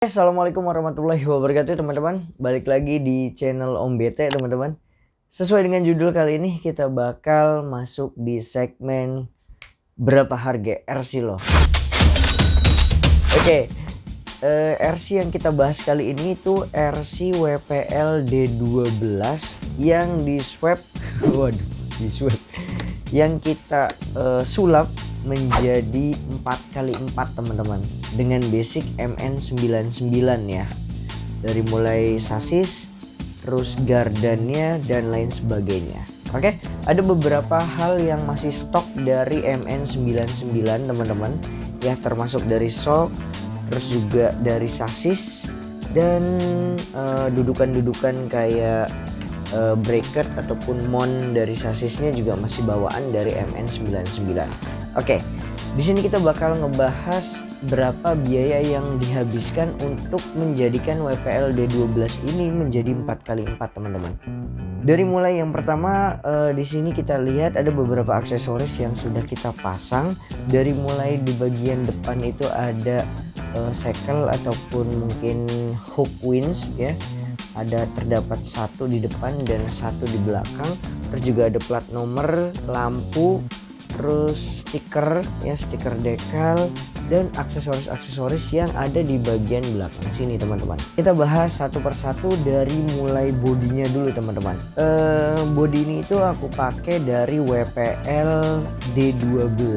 Assalamualaikum warahmatullahi wabarakatuh teman-teman. Balik lagi di channel Om BT teman-teman. Sesuai dengan judul kali ini kita bakal masuk di segmen berapa harga RC lo. Oke, RC yang kita bahas kali ini tuh RC WPL D12 yang di swap, yang kita sulap menjadi 4x4 teman-teman dengan basic MN99 ya, dari mulai sasis terus gardannya dan lain sebagainya. Oke, ada beberapa hal yang masih stok dari MN99 teman-teman ya, termasuk dari shock, terus juga dari sasis dan dudukan-dudukan kayak bracket ataupun mount dari sasisnya juga masih bawaan dari MN99. Oke, di sini kita bakal ngebahas berapa biaya yang dihabiskan untuk menjadikan WPL D12 ini menjadi 4x4 teman-teman. Dari mulai yang pertama, di sini kita lihat ada beberapa aksesoris yang sudah kita pasang. Dari mulai di bagian depan itu ada sekel ataupun mungkin hook winch ya. Ada terdapat satu di depan dan satu di belakang. Terus juga ada plat nomor, lampu, terus stiker ya, stiker dekal dan aksesoris-aksesoris yang ada di bagian belakang sini teman-teman. Kita bahas satu persatu dari mulai bodinya dulu teman-teman. Bodi ini itu aku pakai dari WPL D12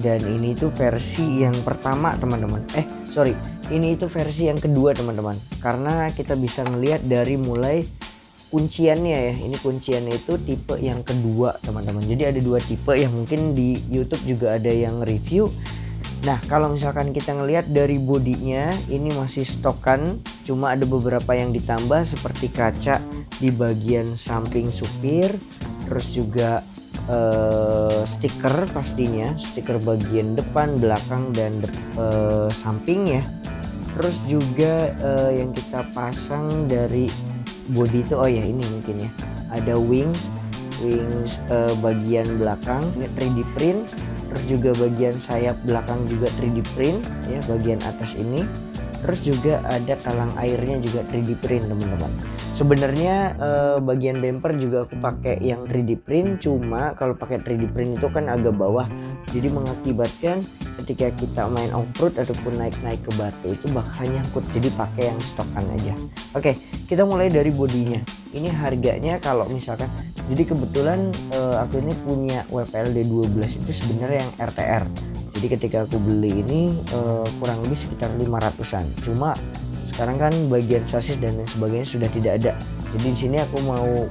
dan ini tuh versi yang pertama teman-teman. Ini itu versi yang kedua teman-teman, karena kita bisa melihat dari mulai kunciannya ya. Ini kunciannya itu tipe yang kedua teman-teman. Jadi ada dua tipe yang mungkin di YouTube juga ada yang review. Nah, kalau misalkan kita ngelihat dari bodinya ini masih stokan, cuma ada beberapa yang ditambah seperti kaca di bagian samping supir, terus juga stiker pastinya, stiker bagian depan, belakang dan samping ya. Terus juga yang kita pasang dari body itu, oh ya ini mungkin ya, ada wings bagian belakang 3D print, terus juga bagian sayap belakang juga 3D print ya, bagian atas ini. Terus juga ada talang airnya juga 3D print teman-teman. Sebenarnya bagian bumper juga aku pakai yang 3D print, cuma kalau pakai 3D print itu kan agak bawah, jadi mengakibatkan ketika kita main off-road ataupun naik-naik ke batu itu bakal nyangkut, jadi pakai yang stokan aja. Oke, kita mulai dari bodinya. Ini harganya kalau misalkan, jadi kebetulan aku ini punya WPL D12 itu sebenarnya yang RTR. Jadi ketika aku beli ini kurang lebih sekitar 500-an. Cuma sekarang kan bagian sasis dan lain sebagainya sudah tidak ada. Jadi di sini aku mau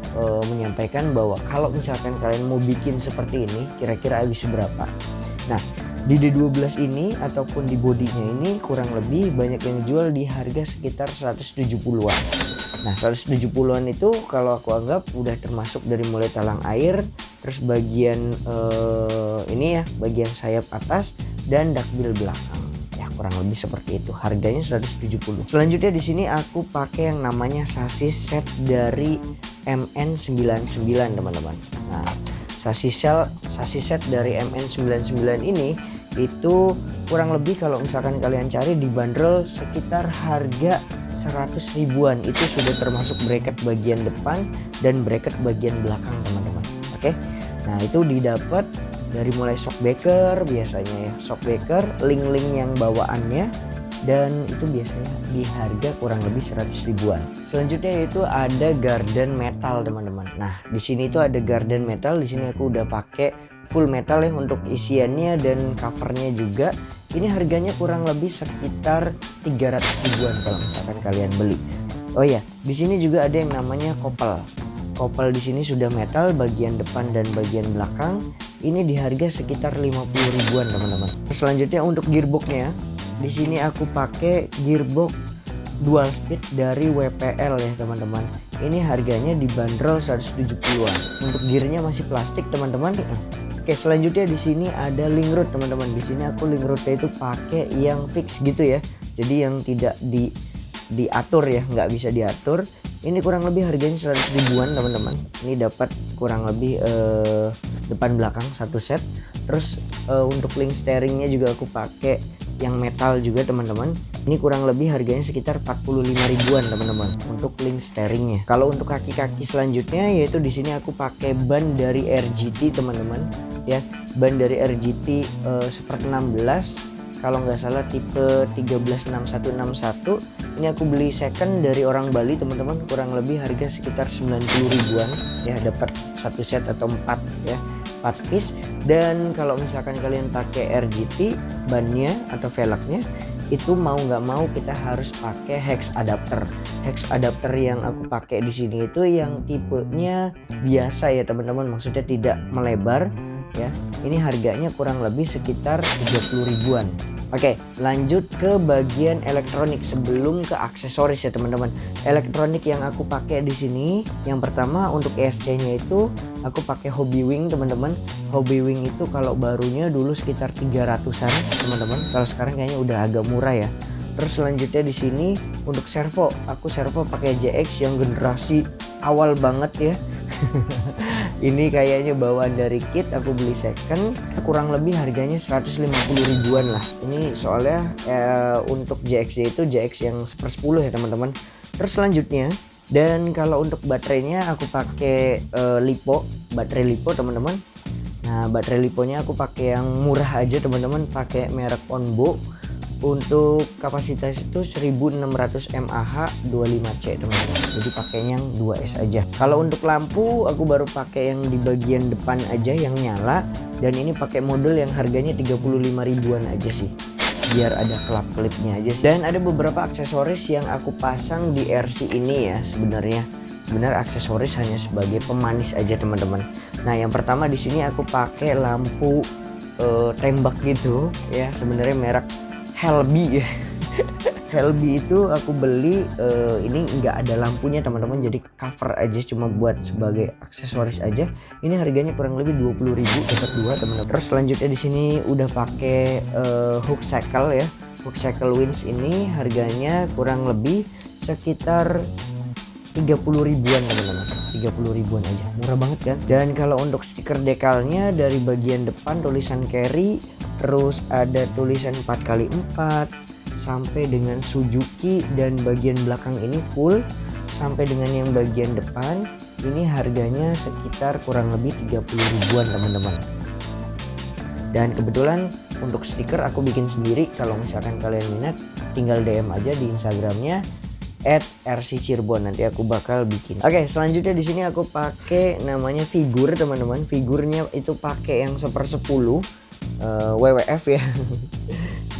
menyampaikan bahwa kalau misalkan kalian mau bikin seperti ini, kira-kira habis berapa. Nah, di D12 ini ataupun di bodinya ini kurang lebih banyak yang jual di harga sekitar 170-an. Nah, 170-an itu kalau aku anggap udah termasuk dari mulai talang air, terus bagian ini ya, bagian sayap atas dan dakbil belakang. Ya, kurang lebih seperti itu. Harganya 170. Selanjutnya di sini aku pakai yang namanya sasis set dari MN99 teman-teman. Nah, sasis set dari MN99 ini itu kurang lebih kalau misalkan kalian cari dibanderol sekitar harga 100 ribuan. Itu sudah termasuk bracket bagian depan dan bracket bagian belakang teman-teman. Oke, nah itu didapat dari mulai shockbreaker biasanya ya, shockbreaker, link-link yang bawaannya, dan itu biasanya di harga kurang lebih 100 ribuan. Selanjutnya itu ada garden metal teman-teman. Nah, di sini itu ada garden metal. Di sini aku udah pakai full metal ya untuk isiannya dan covernya juga. Ini harganya kurang lebih sekitar 300 ribuan kalau misalkan kalian beli. Oh ya, di sini juga ada yang namanya kopel. Kopel di sini sudah metal bagian depan dan bagian belakang. Ini di harga sekitar 50 ribuan teman-teman. Selanjutnya untuk gearboxnya, di sini aku pakai gearbox dual speed dari WPL ya teman-teman. Ini harganya dibanderol 170-an. Untuk gearnya masih plastik teman-teman. Oke, selanjutnya di sini ada link rod teman-teman. Di sini aku link rodnya itu pakai yang fix gitu ya. Jadi yang tidak diatur ya, nggak bisa diatur. Ini kurang lebih harganya 100 ribuan teman-teman. Ini dapat kurang lebih depan belakang satu set. Terus untuk link steeringnya juga aku pakai yang metal juga teman-teman. Ini kurang lebih harganya sekitar 45 ribuan teman-teman untuk link steeringnya. Kalau untuk kaki-kaki selanjutnya yaitu di sini aku pakai ban dari RGT teman-teman ya. Ban dari RGT Super 16 kalau nggak salah tipe 136161. Ini aku beli second dari orang Bali teman-teman, kurang lebih harga sekitar 90 ribuan ya, dapat satu set atau 4 ya, 4 piece. Dan kalau misalkan kalian pakai RGT bannya atau velgnya itu mau nggak mau kita harus pakai hex adapter. Hex adapter yang aku pakai di sini itu yang tipenya biasa ya teman-teman, maksudnya tidak melebar ya. Ini harganya kurang lebih sekitar 30 ribuan. Oke, lanjut ke bagian elektronik sebelum ke aksesoris ya teman-teman. Elektronik yang aku pakai di sini, yang pertama untuk ESC-nya itu aku pakai Hobbywing teman-teman. Hobbywing itu kalau barunya dulu sekitar 300-an teman-teman. Kalau sekarang kayaknya udah agak murah ya. Terus selanjutnya di sini untuk servo, aku servo pakai JX yang generasi awal banget ya. Ini kayaknya bawaan dari kit, aku beli second, kurang lebih harganya 150 ribuan lah. Ini soalnya untuk JX itu JX yang 1/10 ya teman-teman. Terus selanjutnya, dan kalau untuk baterainya aku pakai LiPo, baterai LiPo teman-teman. Nah baterai LiPonya aku pakai yang murah aja teman-teman, pakai merek Onbo. Untuk kapasitas itu 1600 mAh 25C teman-teman, jadi pakainya yang 2S aja. Kalau untuk lampu aku baru pakai yang di bagian depan aja yang nyala, dan ini pakai model yang harganya 35 ribuan aja sih, biar ada kelap-kelipnya aja sih. Dan ada beberapa aksesoris yang aku pasang di RC ini ya, sebenarnya aksesoris hanya sebagai pemanis aja teman-teman. Nah yang pertama di sini aku pakai lampu tembak gitu ya, sebenarnya merek Helby ya. Helby itu aku beli ini nggak ada lampunya teman-teman, jadi cover aja, cuma buat sebagai aksesoris aja. Ini harganya kurang lebih 20 ribu, dapat 2 teman-teman. Terus selanjutnya di sini udah pakai hook shackle ya. Hook shackle winch ini harganya kurang lebih sekitar 30 ribuan teman-teman, 30 ribuan aja, murah banget kan. Dan kalau untuk stiker dekalnya dari bagian depan tulisan Carry, terus ada tulisan 4x4 sampai dengan Suzuki, dan bagian belakang ini full sampai dengan yang bagian depan ini harganya sekitar kurang lebih 30 ribuan teman-teman. Dan kebetulan untuk stiker aku bikin sendiri, kalau misalkan kalian minat tinggal DM aja di Instagramnya @rc_cirebon, nanti aku bakal bikin. Oke, selanjutnya di sini aku pakai namanya figur teman-teman. Figurnya itu pakai yang 1/10 WWF ya.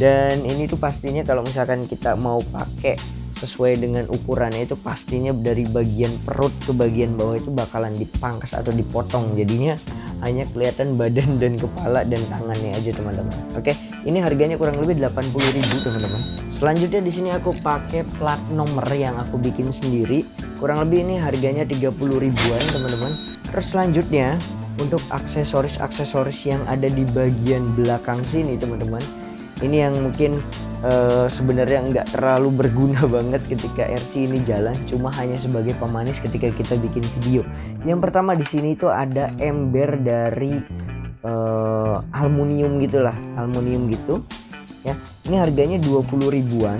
Dan ini tuh pastinya kalau misalkan kita mau pakai sesuai dengan ukurannya itu pastinya dari bagian perut ke bagian bawah itu bakalan dipangkas atau dipotong, jadinya hanya kelihatan badan dan kepala dan tangannya aja teman-teman. Oke, ini harganya kurang lebih 80 ribu teman-teman. Selanjutnya di sini aku pakai plat nomor yang aku bikin sendiri, kurang lebih ini harganya 30 ribuan teman-teman. Terus selanjutnya untuk aksesoris yang ada di bagian belakang sini teman-teman, ini yang mungkin sebenarnya nggak terlalu berguna banget ketika RC ini jalan, cuma hanya sebagai pemanis ketika kita bikin video. Yang pertama di sini itu ada ember dari aluminium gitulah, aluminium gitu ya. Ini harganya 20 ribuan.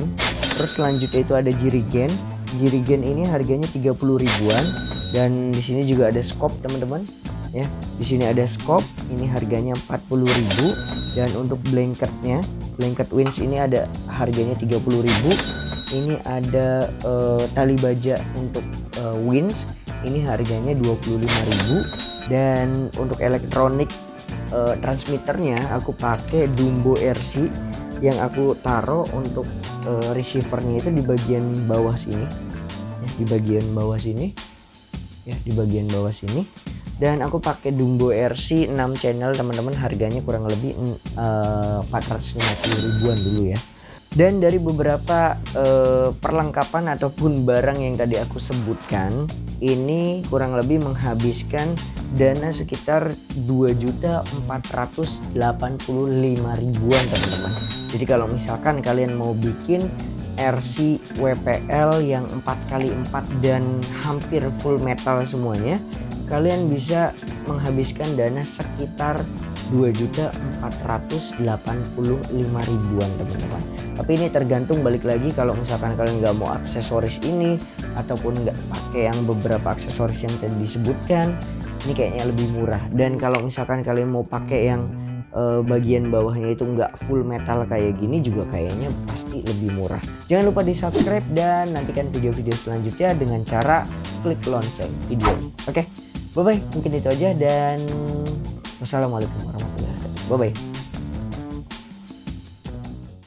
Terus selanjutnya itu ada jirigen. Jirigen ini harganya 30 ribuan, dan di sini juga ada scope teman-teman ya. Di sini ada scope, ini harganya 40 ribu. Dan untuk blanketnya, blanket winch ini ada harganya 30 ribu. Ini ada tali baja untuk winch, ini harganya 25 ribu. Dan untuk elektronik transmitternya aku pakai Dumbo RC yang aku taruh untuk receivernya itu di bagian bawah sini ya, di bagian bawah sini ya, di bagian bawah sini. Dan aku pakai Dumbo RC 6 channel teman-teman, harganya kurang lebih 450 ribuan dulu ya. Dan dari beberapa perlengkapan ataupun barang yang tadi aku sebutkan, ini kurang lebih menghabiskan dana sekitar 2.485 ribuan teman-teman. Jadi kalau misalkan kalian mau bikin RC WPL yang 4x4 dan hampir full metal semuanya, kalian bisa menghabiskan dana sekitar 2.485.000-an teman-teman. Tapi ini tergantung, balik lagi kalau misalkan kalian nggak mau aksesoris ini ataupun nggak pakai yang beberapa aksesoris yang tadi disebutkan, ini kayaknya lebih murah. Dan kalau misalkan kalian mau pakai yang bagian bawahnya itu nggak full metal kayak gini juga kayaknya pasti lebih murah. Jangan lupa di subscribe dan nantikan video-video selanjutnya dengan cara klik lonceng video. Oke, bye bye, mungkin itu aja dan wassalamualaikum warahmatullahi wabarakatuh. Bye bye.